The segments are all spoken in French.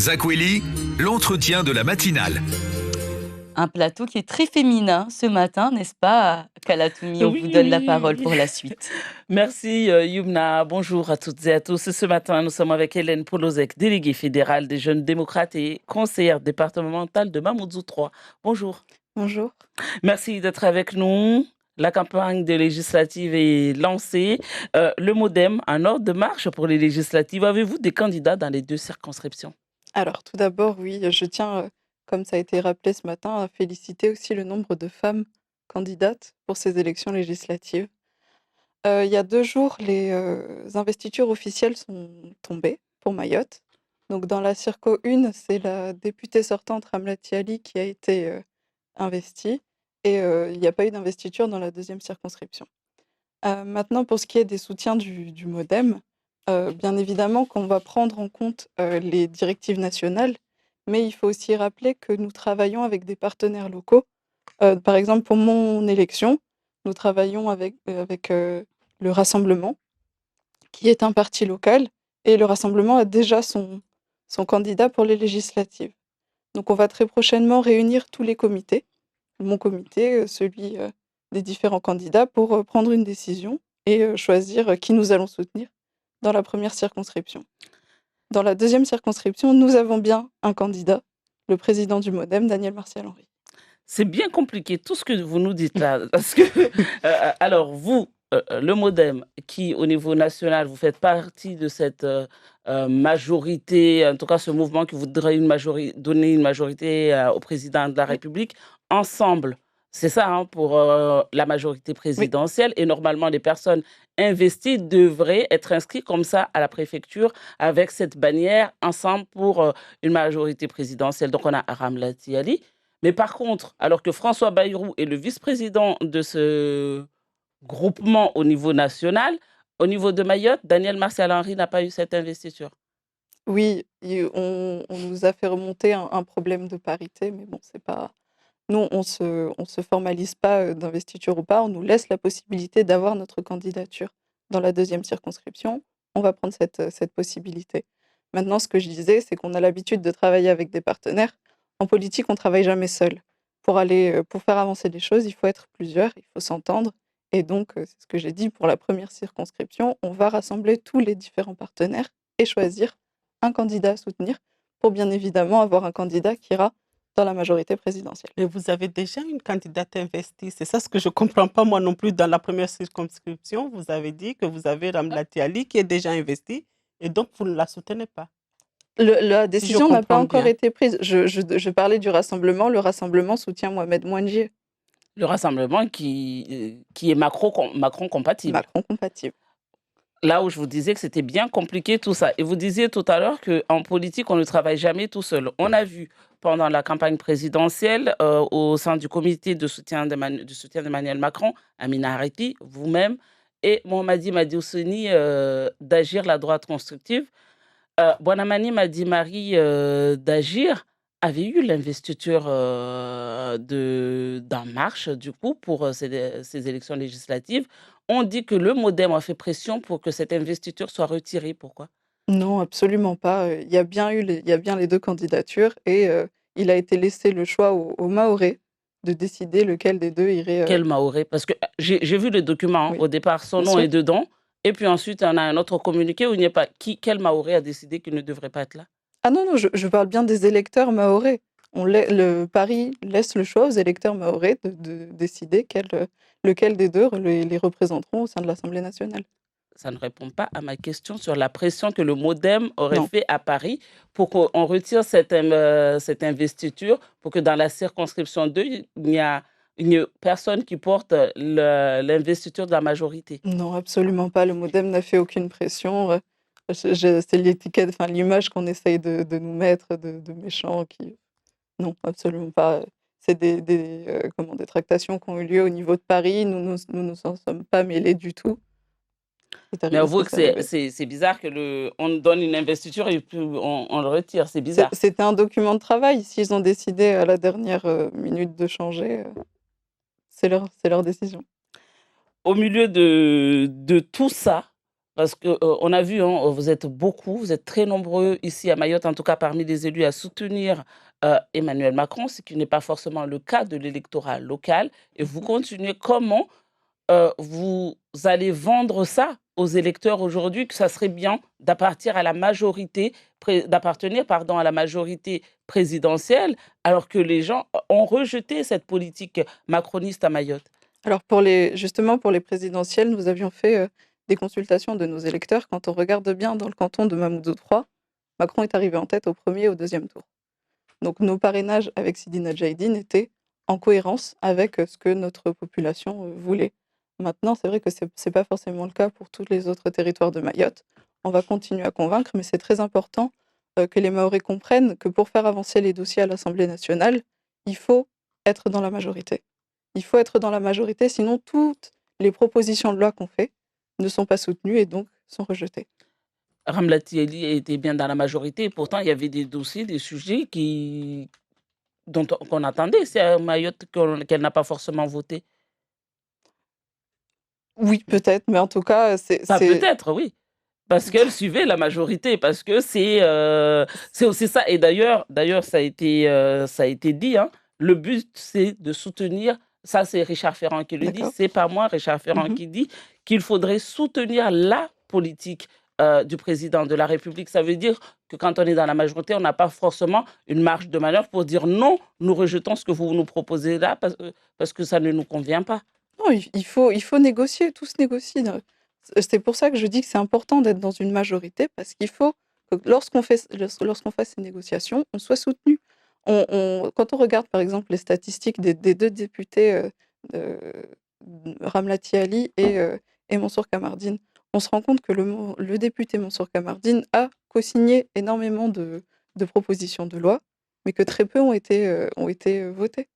Zakweli, l'entretien de la matinale. Un plateau qui est très féminin ce matin, n'est-ce pas, Kalatoumi? On vous Oui, donne la parole oui, pour oui. la suite. Merci Yumna. Bonjour à toutes et à tous. Et ce matin, nous sommes avec Hélène Polozek, déléguée fédérale des Jeunes démocrates et conseillère départementale de Mamoudzou 3. Bonjour. Bonjour. Merci d'être avec nous. La campagne des législatives est lancée. Le MoDem, un ordre de marche pour les législatives. Avez-vous des candidats dans les deux circonscriptions? Alors tout d'abord, oui, je tiens, comme ça a été rappelé ce matin, à féliciter aussi le nombre de femmes candidates pour ces élections législatives. Il y a 2 jours, les, investitures officielles sont tombées pour Mayotte. Donc dans la circo 1, c'est la députée sortante Ramlati Ali qui a été, investie et il n'y a pas eu d'investiture dans la deuxième circonscription. Maintenant pour ce qui est des soutiens du MoDem, bien évidemment qu'on va prendre en compte, les directives nationales, mais il faut aussi rappeler que nous travaillons avec des partenaires locaux. Par exemple, pour mon élection, nous travaillons avec le Rassemblement, qui est un parti local et le Rassemblement a déjà son candidat pour les législatives. Donc on va très prochainement réunir tous les comités, mon comité, celui, des différents candidats pour, prendre une décision et choisir, qui nous allons soutenir dans la première circonscription. Dans la deuxième circonscription, nous avons bien un candidat, le président du MoDem, Daniel Martial Henry. C'est bien compliqué tout ce que vous nous dites là. Parce que, alors, vous, le MoDem, qui au niveau national, vous faites partie de cette majorité, en tout cas ce mouvement qui voudrait donner une majorité au président de la Oui, République, ensemble. C'est ça, hein, pour la majorité oui, présidentielle. Et normalement, les personnes investies devraient être inscrites comme ça à la préfecture avec cette bannière ensemble pour une majorité présidentielle. Donc, on a Ramlati Ali. Mais par contre, alors que François Bayrou est le vice-président de ce groupement au niveau national, au niveau de Mayotte, Daniel Martial Henry n'a pas eu cette investiture. oui, et on nous a fait remonter un problème de parité, mais bon, c'est pas nous, on se formalise pas, d'investiture ou pas, on nous laisse la possibilité d'avoir notre candidature dans la deuxième circonscription. On va prendre cette possibilité. Maintenant, ce que je disais, c'est qu'on a l'habitude de travailler avec des partenaires. En politique, on travaille jamais seul. Pour faire avancer les choses, il faut être plusieurs, il faut s'entendre et donc c'est ce que j'ai dit pour la première circonscription, on va rassembler tous les différents partenaires et choisir un candidat à soutenir pour bien évidemment avoir un candidat qui ira dans la majorité présidentielle. Mais vous avez déjà une candidate investie. C'est ça ce que je ne comprends pas moi non plus. Dans la première circonscription, vous avez dit que vous avez Ramlati Ali qui est déjà investie et donc vous ne la soutenez pas, La si je décision n'a pas comprends encore bien. été prise. Je parlais du rassemblement, le rassemblement soutient Mohamed Mouandjié, Le rassemblement qui est Macron compatible. Macron compatible. Là où je vous disais que c'était bien compliqué tout ça. Et vous disiez tout à l'heure qu'en politique, on ne travaille jamais tout seul. On a vu pendant la campagne présidentielle, au sein du comité de soutien d'Emmanuel Macron, Amina Hariti, vous-même, et Mohamedi Madi Ouseni, d'Agir la droite constructive. Bonamani Madi Marie d'Agir avait eu l'investiture d'En Marche, du coup, pour ces élections législatives. On dit que le MoDem a fait pression pour que cette investiture soit retirée. Pourquoi? Non, absolument pas, il y a bien les 2 candidatures et il a été laissé le choix aux Mahorais de décider lequel des 2 irait, Quel Mahorais? Parce que j'ai vu le document, hein. oui, Au départ, son bien nom sûr. est dedans. Et puis ensuite, on a un autre communiqué où il n'y a pas. Quel Mahorais a décidé qu'il ne devrait pas être là? Ah non, non, je parle bien des électeurs mahorais. Le Paris laisse le choix aux électeurs mahorais de décider lequel des 2 les représenteront au sein de l'Assemblée nationale. Ça ne répond pas à ma question sur la pression que le MoDem aurait Non. fait à Paris pour qu'on retire cette investiture, pour que dans la circonscription 2, il n'y ait personne qui porte l'investiture de la majorité. Non, absolument pas. Le MoDem n'a fait aucune pression. C'est l'étiquette, enfin l'image qu'on essaye de nous mettre de méchants qui. Non, absolument pas. C'est des tractations qui ont eu lieu au niveau de Paris. Nous nous en sommes pas mêlés du tout. C'est Mais arrivé ce avouez que que c'est arrivé. c'est bizarre que on donne une investiture et puis on le retire. C'est bizarre. C'était un document de travail. S'ils ont décidé à la dernière minute de changer, c'est leur décision. Au milieu de tout ça, Parce que on a vu, hein, vous êtes beaucoup, vous êtes très nombreux ici à Mayotte, en tout cas parmi les élus, à soutenir Emmanuel Macron, ce qui n'est pas forcément le cas de l'électorat local. Et vous Mmh. continuez. Comment vous allez vendre ça aux électeurs aujourd'hui, que ça serait bien d'appartenir à la majorité, d'appartenir, pardon, à la majorité présidentielle, alors que les gens ont rejeté cette politique macroniste à Mayotte? Alors justement pour les présidentielles, nous avions fait, des consultations de nos électeurs. Quand on regarde bien dans le canton de Mamoudzou 3, Macron est arrivé en tête au premier et au deuxième tour. Donc nos parrainages avec Sidi Nadjaïdine étaient en cohérence avec, ce que notre population, voulait. Maintenant, c'est vrai que c'est pas forcément le cas pour tous les autres territoires de Mayotte. On va continuer à convaincre, mais c'est très important, que les Mahorais comprennent que pour faire avancer les dossiers à l'Assemblée nationale, il faut être dans la majorité. Il faut être dans la majorité, sinon toutes les propositions de loi qu'on fait ne sont pas soutenues et donc sont rejetées. Ramlati Eli était bien dans la majorité, et pourtant il y avait des dossiers, des sujets qu'on attendait. C'est à Mayotte qu'elle n'a pas forcément voté. Oui, peut-être, mais en tout cas, c'est Pas c'est peut-être, oui. Parce qu'elle suivait la majorité, parce que c'est aussi ça. Et d'ailleurs, ça a été dit, hein, le but, c'est de soutenir, ça c'est Richard Ferrand qui le dit, d'accord. c'est pas moi, Richard Ferrand Mmh. qui dit qu'il faudrait soutenir la politique du président de la République. Ça veut dire que quand on est dans la majorité, on n'a pas forcément une marge de manœuvre pour dire non, nous rejetons ce que vous nous proposez là parce que ça ne nous convient pas. Non, il faut négocier, tout se négocie, c'est pour ça que je dis que c'est important d'être dans une majorité parce qu'il faut que lorsqu'on fait ces négociations, on soit soutenu. Quand on regarde, par exemple, les statistiques des 2 députés, de Ramlati Ali et Mansour Kamardine, on se rend compte que le député Mansour Kamardine a cosigné énormément de propositions de loi, mais que très peu ont été votées.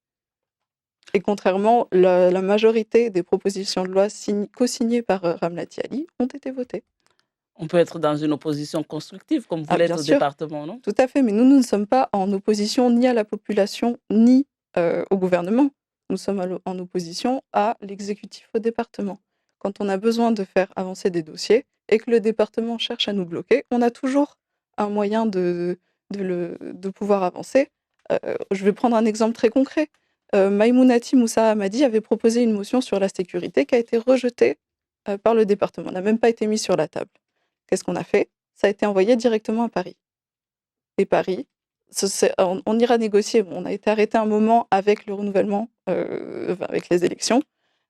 Et contrairement, la majorité des propositions de loi co-signées par, Ramlati Ali ont été votées. On peut être dans une opposition constructive, comme vous Ah bien l'êtes au sûr, département, non? tout à fait, mais nous ne sommes pas en opposition ni à la population, ni, au gouvernement. Nous sommes en opposition à l'exécutif au département. Quand on a besoin de faire avancer des dossiers et que le département cherche à nous bloquer, on a toujours un moyen de pouvoir avancer. Je vais prendre un exemple très concret. Maïmounati Moussa Hamadi avait proposé une motion sur la sécurité qui a été rejetée, par le département. Elle n'a même pas été mise sur la table. Qu'est-ce qu'on a fait? Ça a été envoyé directement à Paris. Et Paris, on ira négocier. Bon, on a été arrêté un moment avec le renouvellement, enfin, avec les élections.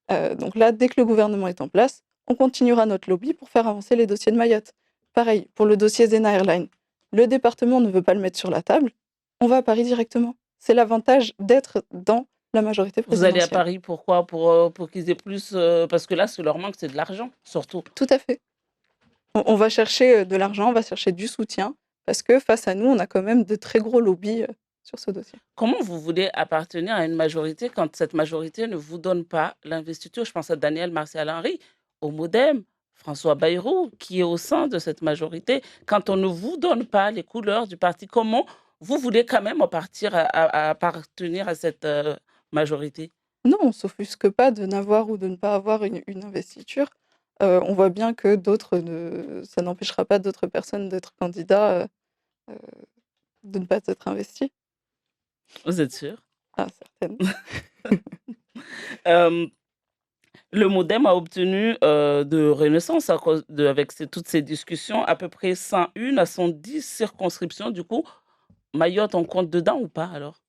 Donc là, dès que le gouvernement est en place, on continuera notre lobby pour faire avancer les dossiers de Mayotte. Pareil, pour le dossier Zena Airlines. Le département ne veut pas le mettre sur la table, on va à Paris directement. C'est l'avantage d'être dans la majorité Vous allez à présidentielle. Paris, pourquoi? Pour qu'ils aient plus, parce que là, ce leur manque, c'est de l'argent, surtout. Tout à fait. On va chercher, de l'argent, on va chercher du soutien, parce que face à nous, on a quand même de très gros lobbies, sur ce dossier. Comment vous voulez appartenir à une majorité quand cette majorité ne vous donne pas l'investiture? Je pense à Daniel Martial Henry, au MoDem, François Bayrou, qui est au sein de cette majorité. Quand on ne vous donne pas les couleurs du parti, comment vous voulez quand même appartenir à cette majorité? Non, on s'offusque pas de n'avoir ou de ne pas avoir une investiture. On voit bien que ça n'empêchera pas d'autres personnes d'être candidats, heu, de ne pas être investis. Vous êtes sûr? Ah certaines. Euh, Le MoDem a obtenu de Renaissance à cause avec toutes ces discussions à peu près 101 à 110 circonscriptions. Du coup, Mayotte, on compte dedans ou pas alors?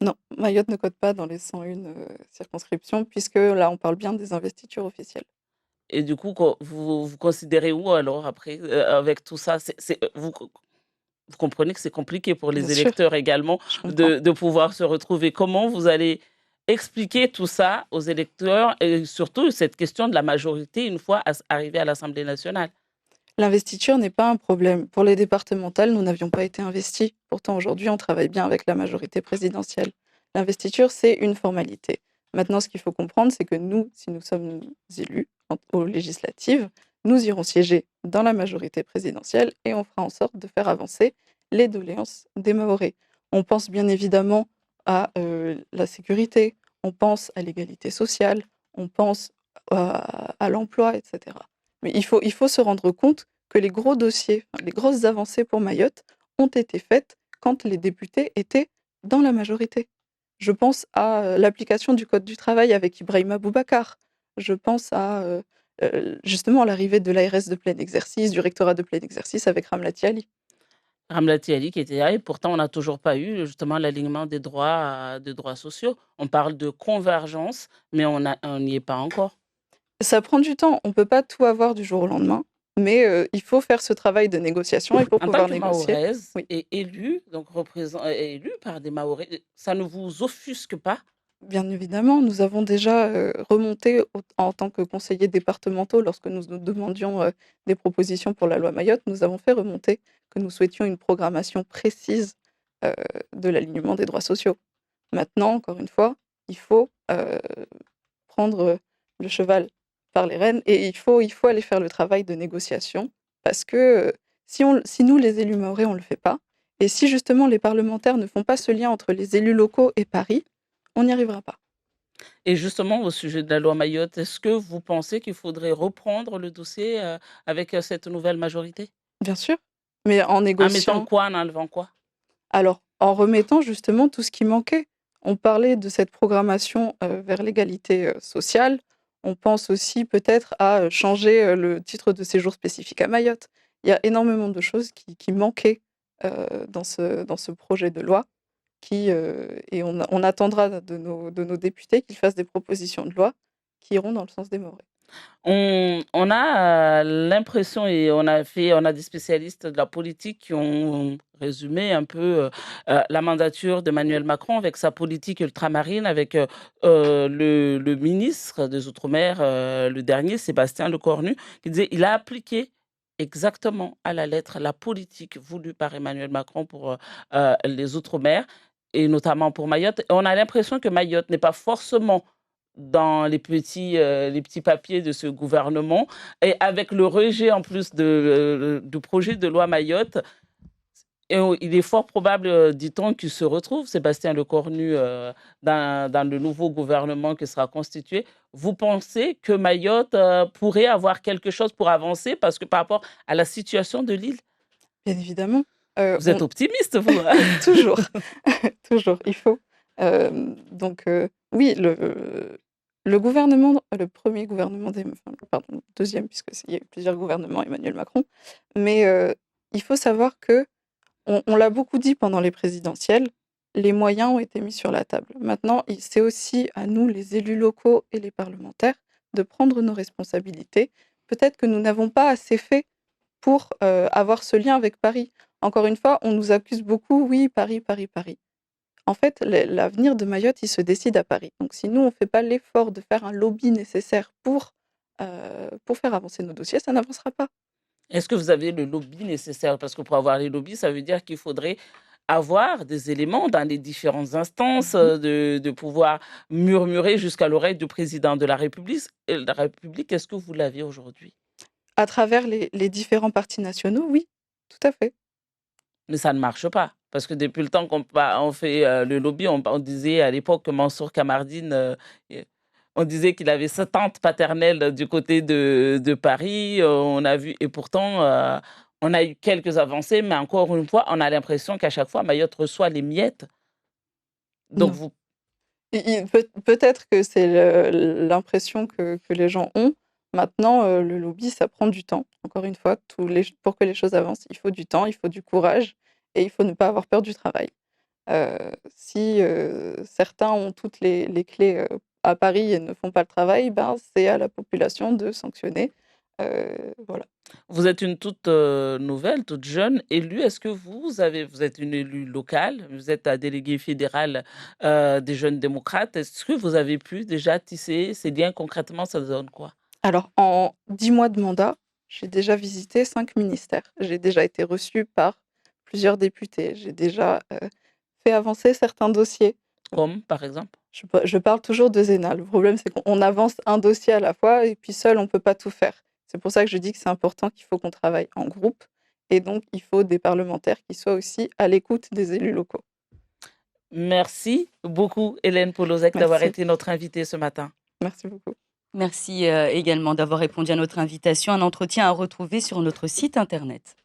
Non, Mayotte ne compte pas dans les 101, circonscriptions puisque là, on parle bien des investitures officielles. Et du coup, vous considérez où alors après, avec tout ça? Vous comprenez que c'est compliqué pour Bien les sûr, électeurs également je comprends. de pouvoir se retrouver. Comment vous allez expliquer tout ça aux électeurs et surtout cette question de la majorité une fois arrivé à l'Assemblée nationale? L'investiture n'est pas un problème. Pour les départementales, nous n'avions pas été investis. Pourtant, aujourd'hui, on travaille bien avec la majorité présidentielle. L'investiture, c'est une formalité. Maintenant, ce qu'il faut comprendre, c'est que nous, si nous sommes élus aux législatives, nous irons siéger dans la majorité présidentielle et on fera en sorte de faire avancer les doléances des Mahorais. On pense bien évidemment à la sécurité, on pense à l'égalité sociale, on pense à l'emploi, etc. Mais il faut se rendre compte que les gros dossiers, les grosses avancées pour Mayotte ont été faites quand les députés étaient dans la majorité. Je pense à l'application du Code du travail avec Ibrahima Boubacar. Je pense à justement l'arrivée de l'ARS de plein exercice, du rectorat de plein exercice avec Ramlati Ali. Ramlati Ali qui était là et pourtant on n'a toujours pas eu justement l'alignement des droits sociaux. On parle de convergence, mais on n'y est pas encore. Ça prend du temps, on ne peut pas tout avoir du jour au lendemain, mais il faut faire ce travail de négociation et pour En tant pouvoir que négocier, Mahoraise oui. et élue, donc élue par des Mahorais, ça ne vous offusque pas? Bien évidemment, nous avons déjà remonté en tant que conseillers départementaux, lorsque nous demandions des propositions pour la loi Mayotte, nous avons fait remonter que nous souhaitions une programmation précise euh, de l'alignement des droits sociaux. Maintenant, encore une fois, il faut prendre le cheval par les rênes et il faut aller faire le travail de négociation parce que si nous, les élus mahorais, on ne le fait pas, et si justement les parlementaires ne font pas ce lien entre les élus locaux et Paris, on n'y arrivera pas. Et justement, au sujet de la loi Mayotte, est-ce que vous pensez qu'il faudrait reprendre le dossier avec cette nouvelle majorité? Bien sûr, mais en En mettant négociant, quoi, en enlevant quoi? alors en remettant justement tout ce qui manquait. On parlait de cette programmation vers l'égalité sociale. On pense aussi peut-être à changer le titre de séjour spécifique à Mayotte. Il y a énormément de choses qui manquaient dans ce projet de loi. Et on attendra de nos députés qu'ils fassent des propositions de loi qui iront dans le sens des Mahorais. On a l'impression et on a des spécialistes de la politique qui ont résumé un peu la mandature d'Emmanuel Macron avec sa politique ultramarine, avec le ministre des Outre-mer, le dernier, Sébastien Lecornu, qui disait il a appliqué exactement à la lettre la politique voulue par Emmanuel Macron pour les Outre-mer et notamment pour Mayotte. Et on a l'impression que Mayotte n'est pas forcément dans les petits papiers de ce gouvernement et avec le rejet en plus du projet de loi Mayotte, il est fort probable, dit-on, qu'il se retrouve, Sébastien Lecornu, dans le nouveau gouvernement qui sera constitué. Vous pensez que Mayotte pourrait avoir quelque chose pour avancer parce que par rapport à la situation de l'île, Bien évidemment, vous êtes optimiste, vous, hein? toujours, toujours, il faut. Donc, oui, le gouvernement, le premier gouvernement, enfin, pardon, le deuxième, puisqu'il y a eu plusieurs gouvernements, Emmanuel Macron, mais il faut savoir que on l'a beaucoup dit pendant les présidentielles, les moyens ont été mis sur la table. Maintenant, c'est aussi à nous, les élus locaux et les parlementaires, de prendre nos responsabilités. Peut-être que nous n'avons pas assez fait pour avoir ce lien avec Paris. Encore une fois, on nous accuse beaucoup, oui, Paris, Paris, Paris. En fait, l'avenir de Mayotte, il se décide à Paris. Donc, si nous, on ne fait pas l'effort de faire un lobby nécessaire pour faire avancer nos dossiers, ça n'avancera pas. Est-ce que vous avez le lobby nécessaire? Parce que pour avoir les lobbies, ça veut dire qu'il faudrait avoir des éléments dans les différentes instances, Mhm. de pouvoir murmurer jusqu'à l'oreille du président de la République. Est-ce que vous l'avez aujourd'hui? À travers les différents partis nationaux, oui, tout à fait. Mais ça ne marche pas. Parce que depuis le temps on fait le lobby, on disait à l'époque que Mansour Kamardine, on disait qu'il avait sa tante paternelle du côté de Paris. On a vu, et pourtant, on a eu quelques avancées, mais encore une fois, on a l'impression qu'à chaque fois, Mayotte reçoit les miettes. Donc, Non. Peut-être que c'est l'impression que les gens ont. Maintenant, le lobby, ça prend du temps. Encore une fois, pour que les choses avancent, il faut du temps, il faut du courage et il faut ne pas avoir peur du travail. Si certains ont toutes les clés à Paris et ne font pas le travail, ben, c'est à la population de sanctionner. Voilà. vous êtes une toute nouvelle, toute jeune élue. Est-ce que vous êtes une élue locale, vous êtes la déléguée fédérale des jeunes démocrates. Est-ce que vous avez pu déjà tisser ces liens concrètement, ça donne quoi? Alors, en 10 mois de mandat, j'ai déjà visité 5 ministères. J'ai déjà été reçue par plusieurs députés. J'ai déjà fait avancer certains dossiers. Comme par exemple? Je parle toujours de Zéna. Le problème, c'est qu'on avance un dossier à la fois et puis seul, on ne peut pas tout faire. C'est pour ça que je dis que c'est important qu'il faut qu'on travaille en groupe. Et donc, il faut des parlementaires qui soient aussi à l'écoute des élus locaux. Merci beaucoup, Hélène Polozek, d'avoir Merci. été notre invitée ce matin. Merci beaucoup. Merci également d'avoir répondu à notre invitation. Un entretien à retrouver sur notre site internet.